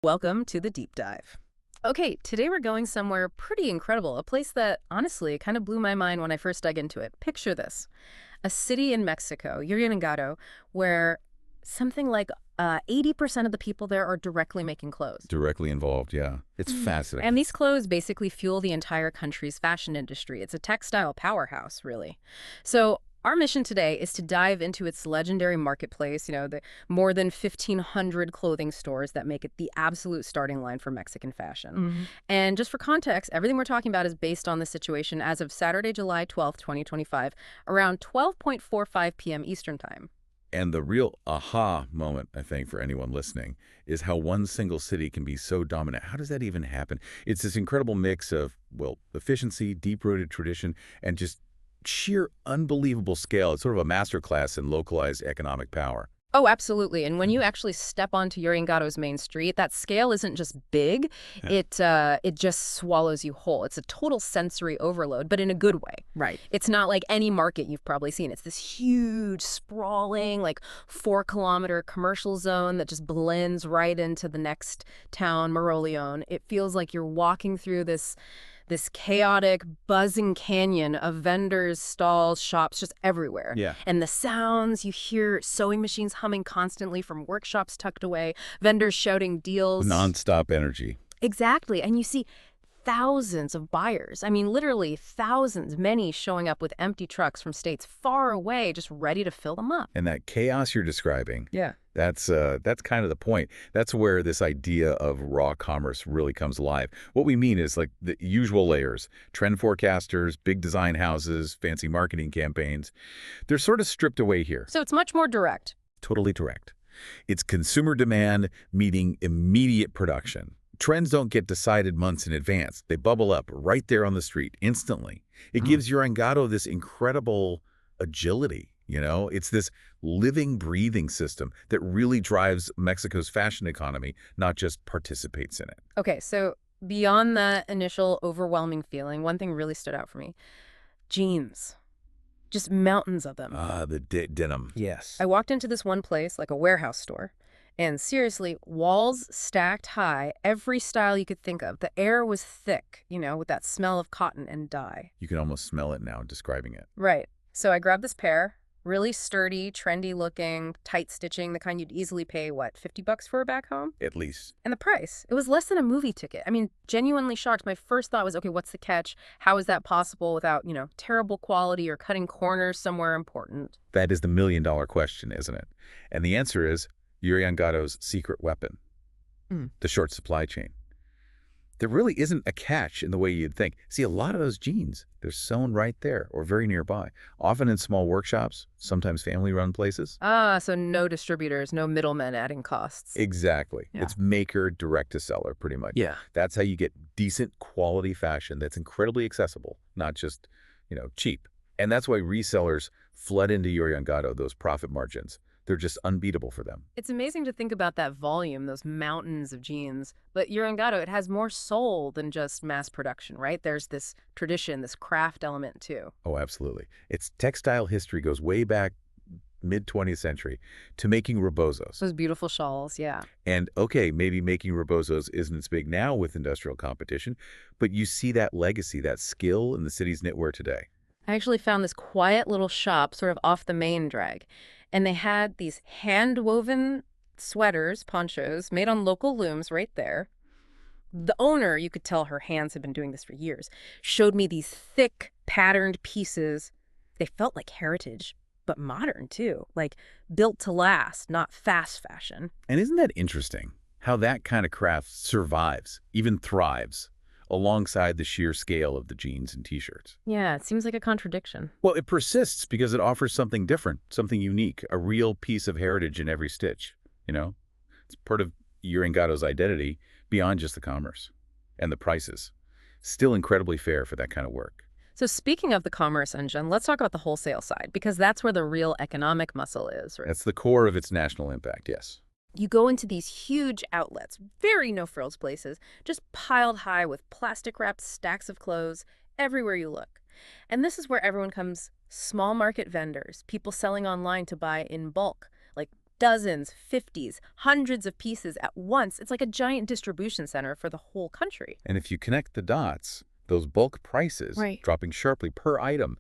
Welcome to the deep dive. Okay, today we're going somewhere pretty incredible, a place that honestly kind of blew my mind when I first dug into it. Picture this, a city in Mexico, Uriangato, where something like 80% of the people there are directly making clothes. Directly involved, yeah. It's fascinating. And these clothes basically fuel the entire country's fashion industry. It's a textile powerhouse, really. So our mission today is to dive into its legendary marketplace, the more than 1,500 clothing stores that make it the absolute starting line for Mexican fashion. And just for context, everything we're talking about is based on the situation as of Saturday, July 12th, 2025, around 12:45 p.m. Eastern Time. And the real aha moment, I think, for anyone listening, is how one single city can be so dominant. How does that even happen? It's this incredible mix of, well, efficiency, deep-rooted tradition, and just sheer unbelievable scale. It's sort of a masterclass in localized economic power. Oh, absolutely. And when you actually step onto Uriangato's main street, that scale isn't just big, it just swallows you whole. It's a total sensory overload, but in a good way. Right. It's not like any market you've probably seen. It's this huge, sprawling, like 4-kilometer commercial zone that just blends right into the next town, Moroleon. It feels like you're walking through this chaotic, buzzing canyon of vendors, stalls, shops, just everywhere. Yeah. And the sounds, you hear sewing machines humming constantly from workshops tucked away, vendors shouting deals. Nonstop energy. Exactly. And you see thousands of buyers. I mean, literally thousands, many showing up with empty trucks from states far away, just ready to fill them up. And that chaos you're describing, Yeah. that's kind of the point. That's where this idea of raw commerce really comes alive. What we mean is like the usual layers, trend forecasters, big design houses, fancy marketing campaigns. They're sort of stripped away here. So it's much more direct. Totally direct. It's consumer demand meeting immediate production. Trends don't get decided months in advance. They bubble up right there on the street instantly. It gives Uriangato this incredible agility. It's this living, breathing system that really drives Mexico's fashion economy, not just participates in it. Okay, so beyond that initial overwhelming feeling, one thing really stood out for me. Jeans. Just mountains of them. The denim. Yes. I walked into this one place, like a warehouse store, and seriously, walls stacked high, every style you could think of. The air was thick, with that smell of cotton and dye. You can almost smell it now describing it. Right. So I grabbed this pair, really sturdy, trendy looking, tight stitching, the kind you'd easily pay, what, $50 for back home? At least. And the price, it was less than a movie ticket. I mean, genuinely shocked. My first thought was, okay, what's the catch? How is that possible without, terrible quality or cutting corners somewhere important? That is the million-dollar question, isn't it? And the answer is Uriangato's secret weapon, the short supply chain. There really isn't a catch in the way you'd think. See, a lot of those jeans, they're sewn right there or very nearby, often in small workshops, sometimes family-run places. So no distributors, no middlemen adding costs. Exactly. Yeah. It's maker direct to seller, pretty much. Yeah. That's how you get decent quality fashion that's incredibly accessible, not just, cheap. And that's why resellers flood into Uriangato, those profit margins. They're just unbeatable for them. It's amazing to think about that volume, those mountains of jeans. But Uriangato, it has more soul than just mass production, right? There's this tradition, this craft element too. Oh, absolutely. Its textile history goes way back mid-20th century to making rebozos. Those beautiful shawls, yeah. And okay, maybe making rebozos isn't as big now with industrial competition, but you see that legacy, that skill in the city's knitwear today. I actually found this quiet little shop sort of off the main drag. And they had these hand-woven sweaters, ponchos, made on local looms right there. The owner, you could tell her hands had been doing this for years, showed me these thick, patterned pieces. They felt like heritage, but modern too, like built to last, not fast fashion. And isn't that interesting, how that kind of craft survives, even thrives, alongside the sheer scale of the jeans and T-shirts? Yeah, it seems like a contradiction. Well, it persists because it offers something different, something unique, a real piece of heritage in every stitch, It's part of Uriangato's identity beyond just the commerce and the prices. Still incredibly fair for that kind of work. So speaking of the commerce engine, let's talk about the wholesale side, because that's where the real economic muscle is, right? That's the core of its national impact, yes. You go into these huge outlets, very no-frills places, just piled high with plastic-wrapped stacks of clothes everywhere you look. And this is where everyone comes, small market vendors, people selling online to buy in bulk, like Dozens, 50s, hundreds of pieces at once. It's like a giant distribution center for the whole country. And if you connect the dots, those bulk prices Right. dropping sharply per item,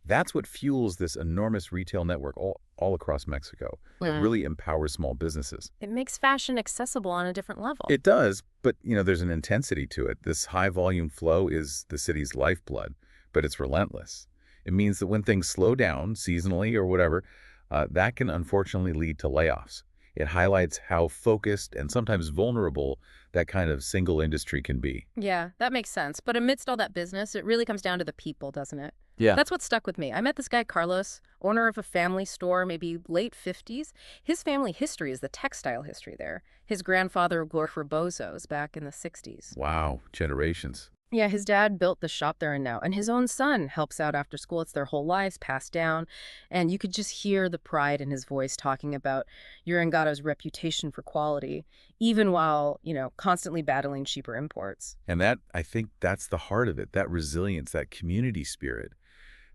that's what fuels this enormous retail network all across Mexico. It really empowers small businesses. It makes fashion accessible on a different level. It does, but there's an intensity to it. This high volume flow is the city's lifeblood, but it's relentless. It means that when things slow down seasonally or whatever, that can unfortunately lead to layoffs. It highlights how focused and sometimes vulnerable that kind of single industry can be. Yeah, that makes sense. But amidst all that business, it really comes down to the people, doesn't it? Yeah. That's what stuck with me. I met this guy, Carlos, owner of a family store, maybe late 50s. His family history is the textile history there. His grandfather worked for Bozo's back in the 60s. Wow, generations. Yeah, his dad built the shop there and now, and his own son helps out after school. It's their whole lives passed down, and you could just hear the pride in his voice talking about Uriangato's reputation for quality, even while, constantly battling cheaper imports. And I think that's the heart of it, that resilience, that community spirit,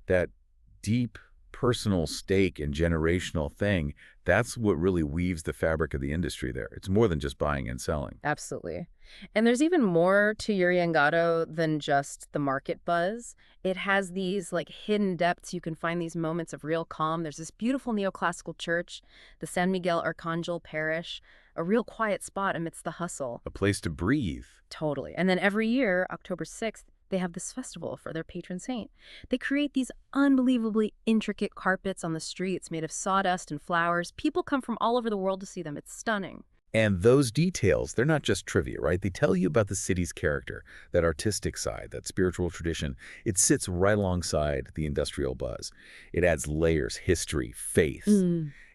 that deep personal stake and generational thing. That's what really weaves the fabric of the industry there. It's more than just buying and selling. Absolutely. And there's even more to Uriangato than just the market buzz. It has these hidden depths. You can find these moments of real calm. There's this beautiful neoclassical church, the San Miguel Arcangel Parish, a real quiet spot amidst the hustle. A place to breathe. Totally. And then every year, October 6th, they have this festival for their patron saint. They create these unbelievably intricate carpets on the streets made of sawdust and flowers. People come from all over the world to see them. It's stunning. And those details, they're not just trivia, right? They tell you about the city's character, that artistic side, that spiritual tradition. It sits right alongside the industrial buzz. It adds layers, history, faith.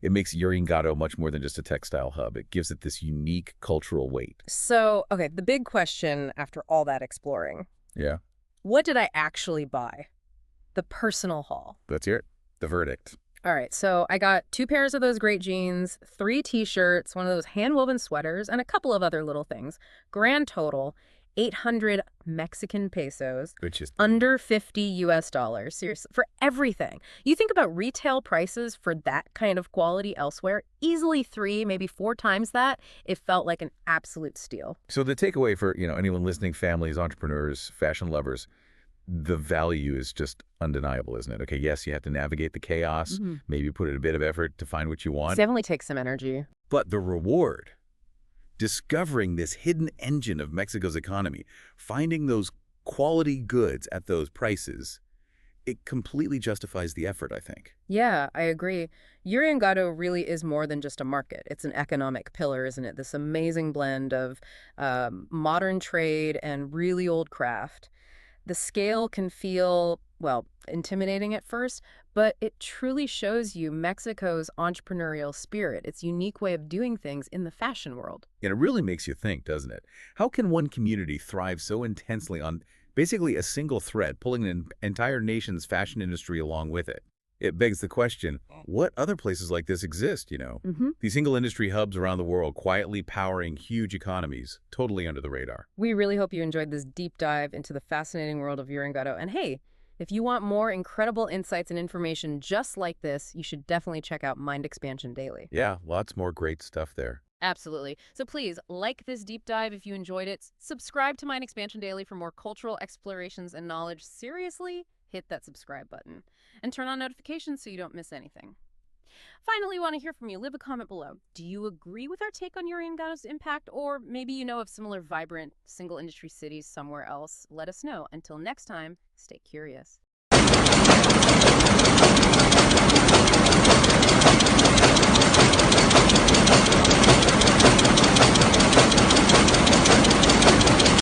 It makes Uriangato much more than just a textile hub. It gives it this unique cultural weight. So, okay, the big question after all that exploring. Yeah. What did I actually buy? The personal haul. Let's hear it. The verdict. All right, so I got 2 pairs of those great jeans, 3 t-shirts, one of those hand-woven sweaters, and a couple of other little things. Grand total, 800 Mexican pesos, Which is under $50. Seriously, for everything. You think about retail prices for that kind of quality elsewhere, easily 3, maybe 4 times that. It felt like an absolute steal. So the takeaway for, anyone listening, families, entrepreneurs, fashion lovers, the value is just undeniable, isn't it? Okay, yes, you have to navigate the chaos, maybe put in a bit of effort to find what you want. Definitely takes some energy. But the reward, discovering this hidden engine of Mexico's economy, finding those quality goods at those prices, it completely justifies the effort, I think. Yeah, I agree. Uriangato really is more than just a market. It's an economic pillar, isn't it? This amazing blend of modern trade and really old craft. The scale can feel, intimidating at first, but it truly shows you Mexico's entrepreneurial spirit, its unique way of doing things in the fashion world. And it really makes you think, doesn't it? How can one community thrive so intensely on basically a single thread, pulling an entire nation's fashion industry along with it? It begs the question, what other places like this exist, These single industry hubs around the world quietly powering huge economies, totally under the radar. We really hope you enjoyed this deep dive into the fascinating world of Uriangato. And hey, if you want more incredible insights and information just like this, you should definitely check out Mind Expansion Daily. Yeah, lots more great stuff there. Absolutely. So please, like this deep dive if you enjoyed it. Subscribe to Mind Expansion Daily for more cultural explorations and knowledge. Seriously, hit that subscribe button. And turn on notifications so you don't miss anything. Finally, we want to hear from you. Leave a comment below. Do you agree with our take on Uriangato's impact? Or maybe you know of similar vibrant single industry cities somewhere else? Let us know. Until next time, stay curious.